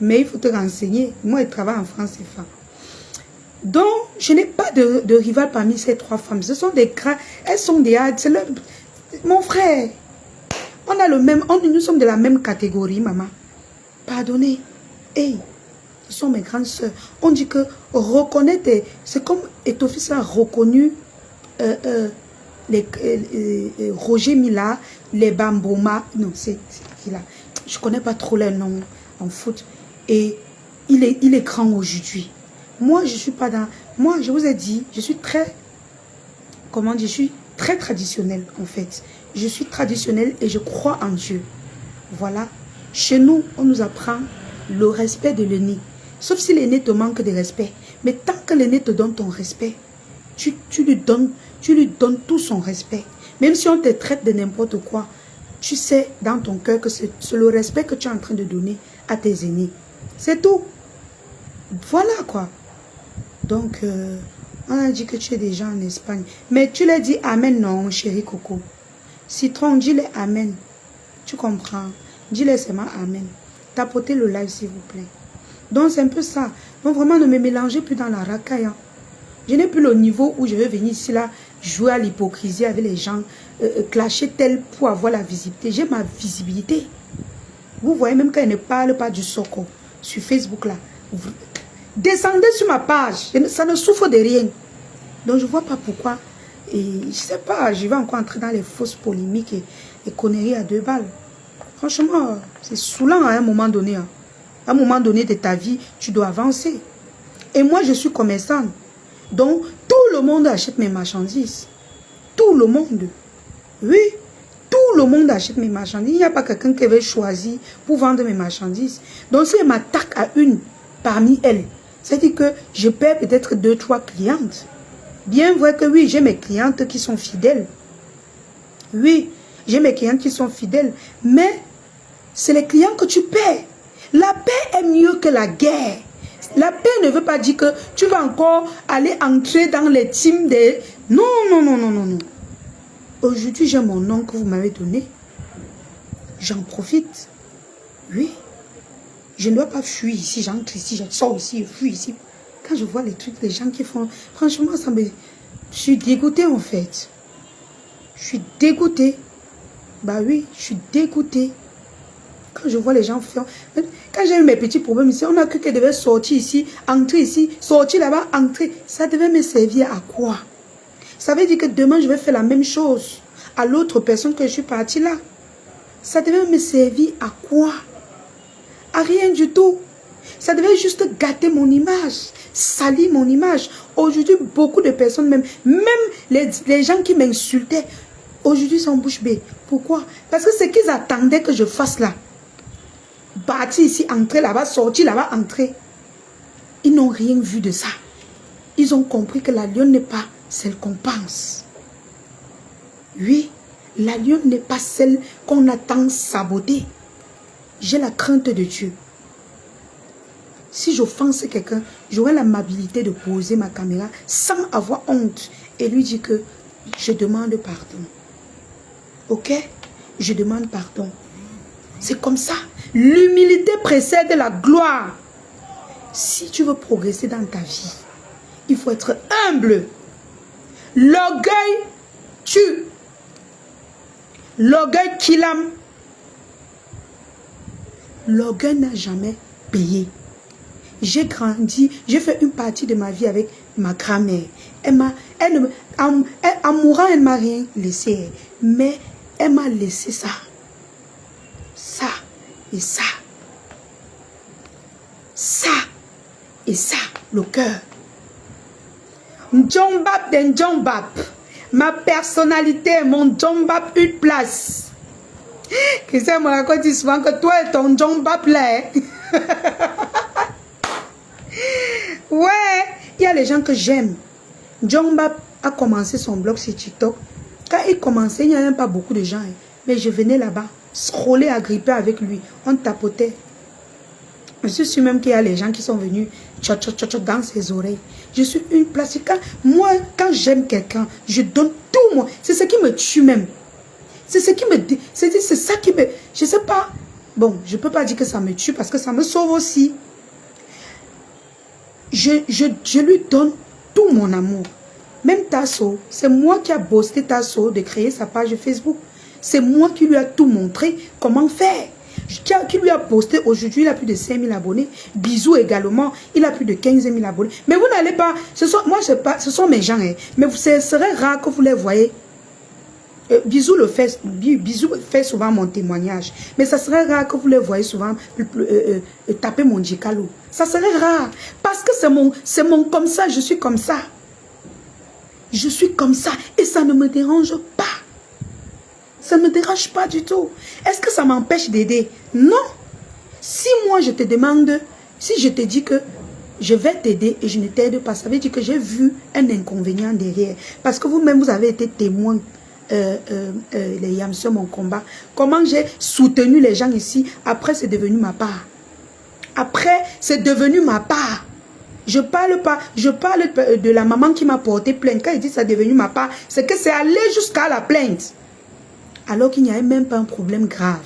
Mais il faut te renseigner. Moi, je travaille en France CFA. Donc, je n'ai pas de rival parmi ces 3 femmes. Ce sont des grands, elles sont des... Mon frère, on a le même, nous sommes de la même catégorie, maman. Pardonnez. Hey, ce sont mes grandes soeurs. On dit que reconnaître, c'est comme Etofis a reconnu Roger Mila, les Bamboma. Non, c'est qui là? Je ne connais pas trop les noms en foot. Et il est grand aujourd'hui. Moi, je ne suis pas dans... Moi, je vous ai dit, je suis très... Comment dire? Je suis très traditionnelle, en fait. Je suis traditionnelle et je crois en Dieu. Voilà. Chez nous, on nous apprend le respect de l'aîné. Sauf si l'aîné te manque de respect. Mais tant que l'aîné te donne ton respect, tu lui donnes tout son respect. Même si on te traite de n'importe quoi, tu sais dans ton cœur que c'est le respect que tu es en train de donner à tes aînés. C'est tout. Voilà quoi. Donc, on a dit que tu es déjà en Espagne. Mais tu l'as dit Amen, non, chérie Coco. Citron, dis-le Amen. Tu comprends? Dis-le seulement Amen. Tapotez le live, s'il vous plaît. Donc, c'est un peu ça. Donc, vraiment, ne me mélangez plus dans la racaille. Hein. Je n'ai plus le niveau où je vais venir ici, là, jouer à l'hypocrisie avec les gens, clasher tel pour avoir la visibilité. J'ai ma visibilité. Vous voyez, même quand elle ne parle pas du Soko, sur Facebook, là, descendez sur ma page. Ça ne souffre de rien. Donc, je ne vois pas pourquoi. Et je ne sais pas, je vais encore entrer dans les fausses polémiques et conneries à 2 balles. Franchement, c'est saoulant à un moment donné. Hein. À un moment donné de ta vie, tu dois avancer. Et moi, je suis commerçante. Donc, tout le monde achète mes marchandises. Tout le monde. Oui, tout le monde achète mes marchandises. Il n'y a pas quelqu'un qui avait choisi pour vendre mes marchandises. Donc, si elle m'attaque à une parmi elles, c'est-à-dire que je perds peut-être 2, 3 clientes. Bien vrai que oui, j'ai mes clientes qui sont fidèles. Oui, j'ai mes clientes qui sont fidèles. Mais c'est les clients que tu perds. La paix est mieux que la guerre. La paix ne veut pas dire que tu vas encore aller entrer dans les teams des... Non, non, non, non, non, non. Aujourd'hui, j'ai mon nom que vous m'avez donné. J'en profite. Oui. Je ne dois pas fuir ici, j'entre ici, je sors ici, je fuis ici. Quand je vois les trucs, les gens qui font... Franchement, ça me... Je suis dégoûtée en fait. Je suis dégoûtée. Bah oui, je suis dégoûtée. Quand je vois les gens faire... Quand j'ai eu mes petits problèmes ici, on a cru qu'elle devait sortir ici, entrer ici, sortir là-bas, entrer. Ça devait me servir à quoi? Ça veut dire que demain, je vais faire la même chose à l'autre personne que je suis partie là. Ça devait me servir à quoi? À rien du tout. Ça devait juste gâter mon image, salir mon image. Aujourd'hui, beaucoup de personnes, même les gens qui m'insultaient, aujourd'hui sont bouche bée. Pourquoi? Parce que ce qu'ils attendaient que je fasse là, bâtir ici, entrer là-bas, sortir là-bas, entrer, ils n'ont rien vu de ça. Ils ont compris que la lionne n'est pas celle qu'on pense. Oui, la lionne n'est pas celle qu'on attend saboter. J'ai la crainte de Dieu. Si j'offense quelqu'un, j'aurai l'amabilité de poser ma caméra sans avoir honte et lui dire que je demande pardon. Ok? Je demande pardon. C'est comme ça. L'humilité précède la gloire. Si tu veux progresser dans ta vie, il faut être humble. L'orgueil tue. L'orgueil kilame. L'orgueil n'a jamais payé. J'ai grandi, j'ai fait une partie de ma vie avec ma grand-mère. En mourant, elle ne m'a rien laissé. Mais elle m'a laissé ça. Ça et ça. Ça et ça, le cœur. Ndjombap de Ndjombap. Ma personnalité, mon Ndjombap, une place. Christian me raconte souvent que toi et ton Ndjombap là. Ouais, il y a les gens que j'aime. Ndjombap a commencé son blog sur TikTok. Quand il commençait, il n'y avait pas beaucoup de gens. Mais je venais là-bas, scroller, agripper avec lui. On tapotait. Je suis sûre même qu'il y a les gens qui sont venus dans ses oreilles. Je suis une place. Moi, quand j'aime quelqu'un, je donne tout moi. C'est ce qui me tue même. C'est ce qui me... C'est ça qui me... Je sais pas. Bon, je peux pas dire que ça me tue parce que ça me sauve aussi. je lui donne tout mon amour. Même Tasso, c'est moi qui a boosté Tasso de créer sa page Facebook. C'est moi qui lui a tout montré comment faire. Qui lui a posté aujourd'hui, il a plus de 5 000 abonnés. Bisous également, il a plus de 15 000 abonnés. Mais vous n'allez pas, ce sont mes gens, hein, mais ce serait rare que vous les voyez. Bisous fait souvent mon témoignage, mais ça serait rare que vous les voyez souvent taper mon djikalo. Ça serait rare, parce que c'est mon comme ça, je suis comme ça. Je suis comme ça, et ça ne me dérange pas. Ça ne me dérange pas du tout. Est-ce que ça m'empêche d'aider? Non. Si moi je te demande, si je te dis que je vais t'aider et je ne t'aide pas, ça veut dire que j'ai vu un inconvénient derrière. Parce que vous-même, vous avez été témoin, les yams sur mon combat. Comment j'ai soutenu les gens ici. Après, c'est devenu ma part. Après, c'est devenu ma part. Je parle pas, je parle de la maman qui m'a porté plainte. Quand il dit ça est devenu ma part, c'est que c'est allé jusqu'à la plainte. Alors qu'il n'y avait même pas un problème grave.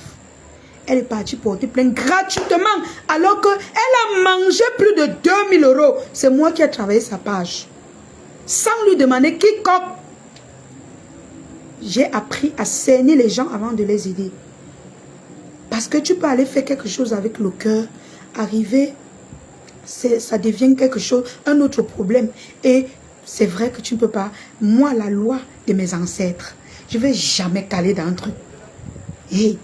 Elle est partie porter plainte gratuitement. Alors qu'elle a mangé plus de 2000 €. C'est moi qui ai travaillé sa page. Sans lui demander quiconque. J'ai appris à cerner les gens avant de les aider. Parce que tu peux aller faire quelque chose avec le cœur. Arriver, ça devient quelque chose, un autre problème. Et c'est vrai que tu ne peux pas. Moi, la loi de mes ancêtres, je ne vais jamais caler dans un truc. Et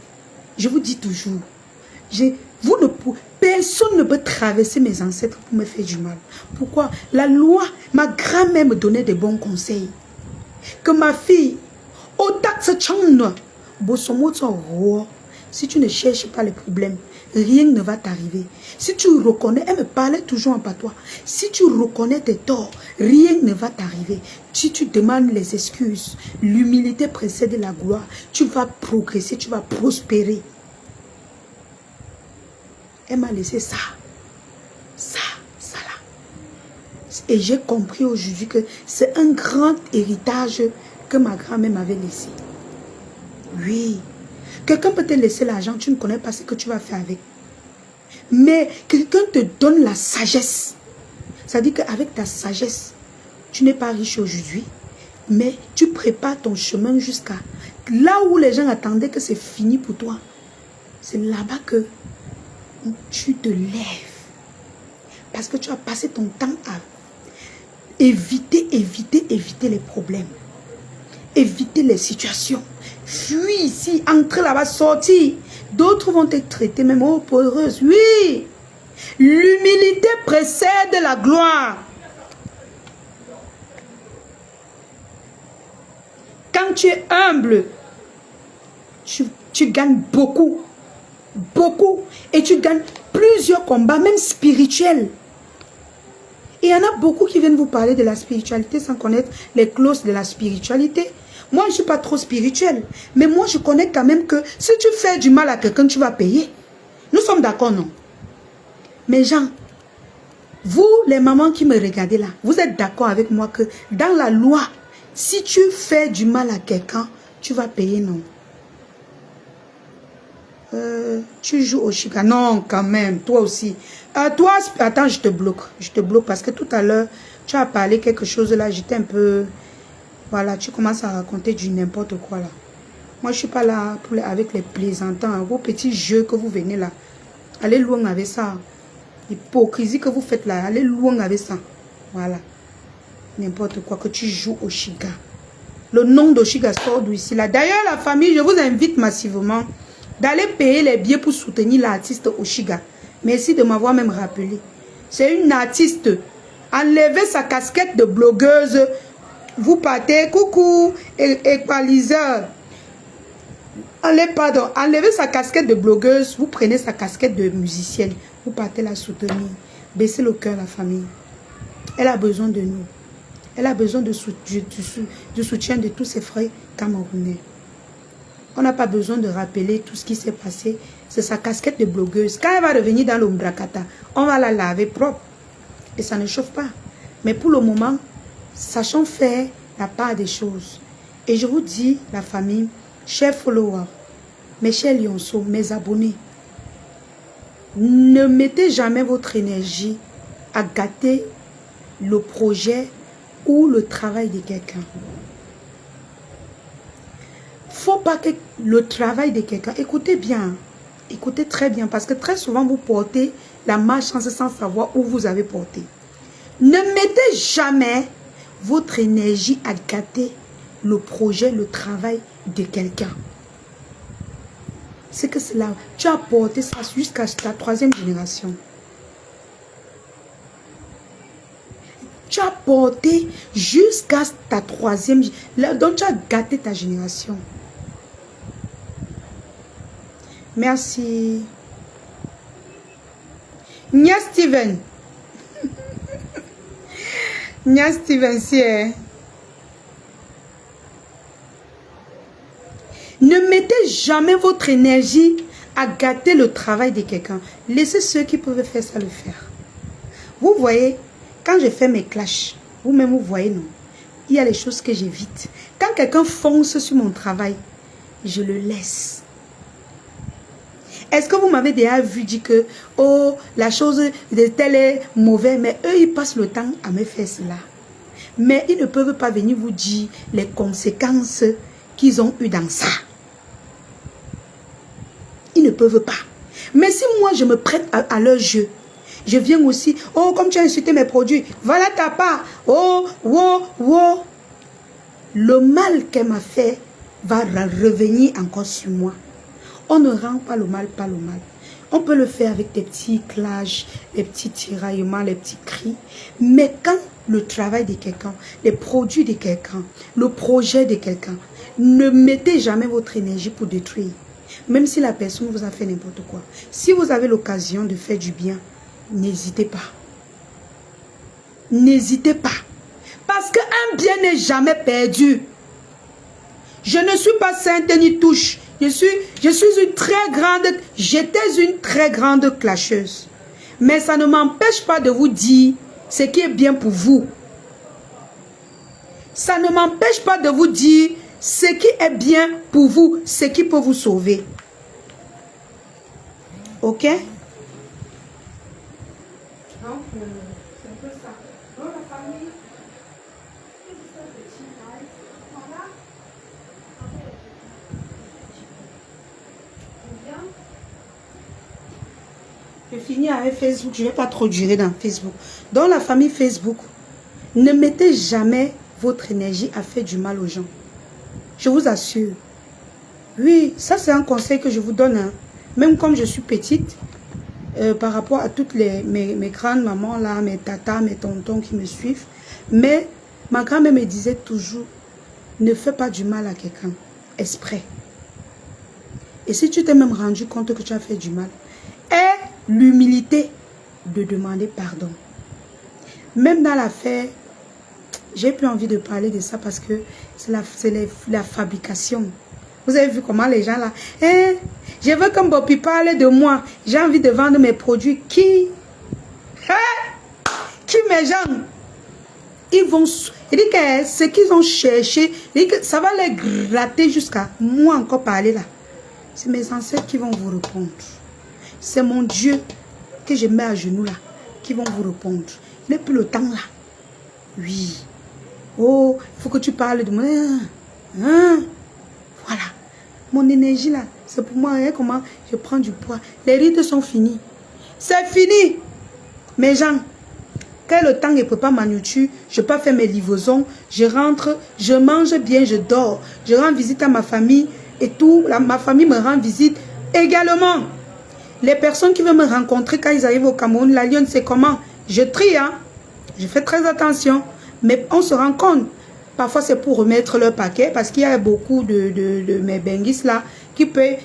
je vous dis toujours, personne ne peut traverser mes ancêtres pour me faire du mal. Pourquoi? La loi, ma grand-mère me donnait des bons conseils. Que ma fille, au taxe si tu ne cherches pas les problèmes, rien ne va t'arriver. Si tu reconnais, elle me parlait toujours en patois. Si tu reconnais tes torts, rien ne va t'arriver. Si tu demandes les excuses, l'humilité précède la gloire. Tu vas progresser, tu vas prospérer. Elle m'a laissé ça. Ça là. Et j'ai compris aujourd'hui que c'est un grand héritage que ma grand-mère m'avait laissé. Oui. Quelqu'un peut te laisser l'argent, tu ne connais pas ce que tu vas faire avec. Mais quelqu'un te donne la sagesse. Ça dit qu'avec ta sagesse, tu n'es pas riche aujourd'hui, mais tu prépares ton chemin jusqu'à là où les gens attendaient que c'est fini pour toi. C'est là-bas que tu te lèves. Parce que tu as passé ton temps à éviter les problèmes. Éviter les situations. Fuis ici, entre là-bas, sorti. D'autres vont te traiter même, oh, peureuse. Oui. L'humilité précède la gloire. Quand tu es humble, tu gagnes beaucoup. Beaucoup. Et tu gagnes plusieurs combats, même spirituels. Il y en a beaucoup qui viennent vous parler de la spiritualité sans connaître les clauses de la spiritualité. Moi, je ne suis pas trop spirituelle. Mais moi, je connais quand même que si tu fais du mal à quelqu'un, tu vas payer. Nous sommes d'accord, non? Mais gens, vous, les mamans qui me regardez là, vous êtes d'accord avec moi que dans la loi, si tu fais du mal à quelqu'un, tu vas payer, non? Tu joues au chica. Non, quand même, toi aussi. Toi, attends, je te bloque. Je te bloque parce que tout à l'heure, tu as parlé quelque chose là, j'étais un peu... Voilà, tu commences à raconter du n'importe quoi là. Moi, je ne suis pas là avec les plaisantants, vos petits jeux que vous venez là. Allez loin avec ça. L'hypocrisie que vous faites là, allez loin avec ça. Voilà. N'importe quoi que tu joues au Shiga. Le nom d'Oshiga sort d'ici là. D'ailleurs, la famille, je vous invite massivement d'aller payer les billets pour soutenir l'artiste Oshiga. Merci de m'avoir même rappelé. C'est une artiste. Enlevez sa casquette de blogueuse. Vous partez, coucou, équaliseur. Enlevez sa casquette de blogueuse. Vous prenez sa casquette de musicienne. Vous partez la soutenir. Baissez le cœur, la famille. Elle a besoin de nous. Elle a besoin du soutien de tous ses frères camerounais. On n'a pas besoin de rappeler tout ce qui s'est passé. C'est sa casquette de blogueuse. Quand elle va revenir dans l'Ombrakata, on va la laver propre. Et ça ne chauffe pas. Mais pour le moment, sachons faire la part des choses. Et je vous dis, la famille, chers followers, mes chers lionceaux, mes abonnés, ne mettez jamais votre énergie à gâter le projet ou le travail de quelqu'un. Faut pas que le travail de quelqu'un, écoutez bien, écoutez très bien, parce que très souvent vous portez la malchance sans savoir où vous avez porté. Ne mettez jamais votre énergie à gâter le projet, le travail de quelqu'un. C'est que cela, tu as porté ça jusqu'à ta 3e génération. Tu as porté jusqu'à ta 3e génération. Donc tu as gâté ta génération. Merci. Nia Steven. Nia Steven, si. Ne mettez jamais votre énergie à gâter le travail de quelqu'un. Laissez ceux qui peuvent faire ça le faire. Vous voyez, quand je fais mes clashs, vous-même vous voyez, non? Il y a les choses que j'évite. Quand quelqu'un fonce sur mon travail, je le laisse. Est-ce que vous m'avez déjà vu dire que oh, la chose de telle est mauvaise, mais eux, ils passent le temps à me faire cela. Mais ils ne peuvent pas venir vous dire les conséquences qu'ils ont eues dans ça. Ils ne peuvent pas. Mais si moi, je me prête à leur jeu, je viens aussi, oh, comme tu as insulté mes produits, voilà ta part, oh, oh, oh. Le mal qu'elle m'a fait va revenir encore sur moi. On ne rend pas le mal par le mal. On peut le faire avec des petits clashs, les petits tiraillements, les petits cris. Mais quand le travail de quelqu'un, les produits de quelqu'un, le projet de quelqu'un, ne mettez jamais votre énergie pour détruire. Même si la personne vous a fait n'importe quoi. Si vous avez l'occasion de faire du bien, n'hésitez pas. N'hésitez pas. Parce qu'un bien n'est jamais perdu. Je ne suis pas sainte ni touche. J'étais une très grande clasheuse. Mais ça ne m'empêche pas de vous dire ce qui est bien pour vous. Ça ne m'empêche pas de vous dire ce qui est bien pour vous, ce qui peut vous sauver. Ok? Donc, c'est un peu ça. Dans la famille, je finis avec Facebook, je ne vais pas trop durer dans Facebook. Dans la famille Facebook, ne mettez jamais votre énergie à faire du mal aux gens. Je vous assure. Oui, ça c'est un conseil que je vous donne. Hein. Même comme je suis petite, par rapport à toutes mes grandes mamans là, mes tatas, mes tontons qui me suivent. Mais ma grand-mère me disait toujours, ne fais pas du mal à quelqu'un, exprès. Et si tu t'es même rendu compte que tu as fait du mal, aie l'humilité de demander pardon. Même dans l'affaire, j'ai plus envie de parler de ça parce que c'est la fabrication. Vous avez vu comment les gens là, je veux que Bopi parle de moi. J'ai envie de vendre mes produits. Qui mes gens? Ils vont, il dit que ce qu'ils ont cherché, il dit que ça va les gratter jusqu'à moi encore parler là. C'est mes ancêtres qui vont vous répondre. C'est mon Dieu que je mets à genoux là, qui vont vous répondre. Il n'est plus le temps là. Oui. Oh, il faut que tu parles de moi. Voilà. Mon énergie là, c'est pour moi. Hein, comment je prends du poids. Les rides sont finis. C'est fini. Mes gens, quand le temps ne peut pas ma nourriture, je peux faire mes livraisons. Je rentre, je mange bien, je dors. Je rends visite à ma famille et tout. Ma famille me rend visite également. Les personnes qui veulent me rencontrer quand ils arrivent au Cameroun, la Lyon, c'est comment? Je trie, hein. Je fais très attention. Mais on se rend compte. Parfois, c'est pour remettre leur paquet. Parce qu'il y a beaucoup de mes benguis là qui paient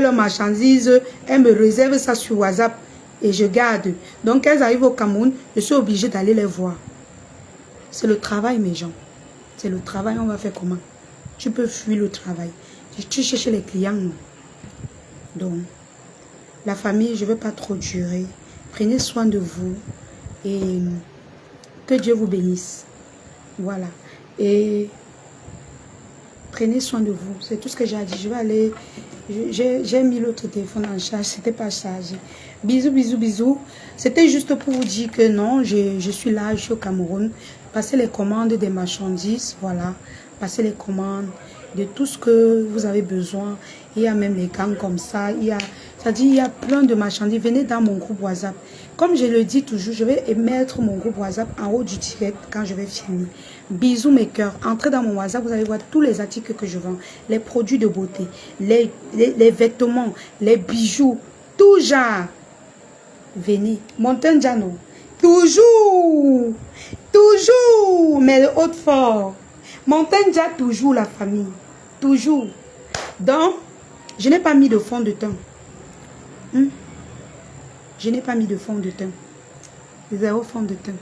leurs marchandises. Elles me réservent ça sur WhatsApp. Et je garde. Donc, quand elles arrivent au Cameroun, je suis obligée d'aller les voir. C'est le travail, mes gens. C'est le travail. On va faire comment? Tu peux fuir le travail. Tu cherches les clients. Non? Donc, la famille, je ne veux pas trop durer. Prenez soin de vous. Et que Dieu vous bénisse. Voilà. Et Prenez soin de vous. C'est tout ce que j'ai à dire. Je vais aller... J'ai mis l'autre téléphone en charge. C'était pas chargé. Bisous, bisous, bisous. C'était juste pour vous dire que non, je suis là, je suis au Cameroun. Passez les commandes des marchandises. Voilà. Passez les commandes de tout ce que vous avez besoin. Il y a même les gants comme ça. Il y a plein de marchandises. Venez dans mon groupe WhatsApp. Comme je le dis toujours, je vais mettre mon groupe WhatsApp en haut du direct quand je vais filmer. Bisous mes cœurs. Entrez dans mon WhatsApp, vous allez voir tous les articles que je vends. Les produits de beauté, les vêtements, les bijoux, tout genre. Venez. Montanjano. Toujours. Toujours. Mais le Haut-Fort. Montanja, toujours la famille. Toujours. Donc, je n'ai pas mis de fond de teint. Je n'ai pas mis de fond de teint. Zéro fond de teint.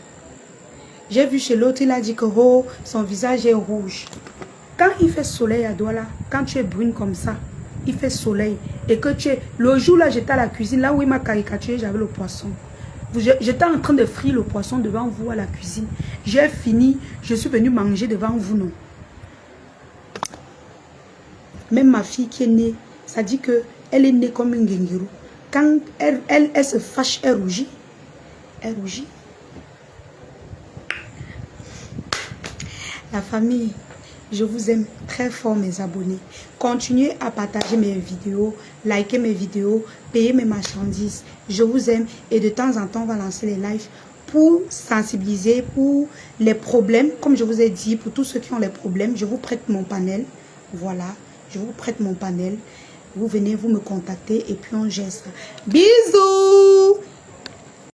J'ai vu chez l'autre, il a dit que oh, son visage est rouge. Quand il fait soleil à Douala, quand tu es brune comme ça, il fait soleil. Et que tu es... Le jour là, j'étais à la cuisine, là où il m'a caricaturé, j'avais le poisson. J'étais en train de frire le poisson devant vous à la cuisine. J'ai fini, je suis venue manger devant vous, non. Même ma fille qui est née, ça dit qu'elle est née comme une guinguirou. Quand elle se fâche, elle rougit. Elle rougit. La famille, je vous aime très fort mes abonnés. Continuez à partager mes vidéos, liker mes vidéos, payer mes marchandises. Je vous aime et de temps en temps, on va lancer les lives pour sensibiliser, pour les problèmes. Comme je vous ai dit, pour tous ceux qui ont les problèmes, je vous prête mon panel. Voilà, je vous prête mon panel. Vous venez, vous me contactez et puis on gère ça. Bisous!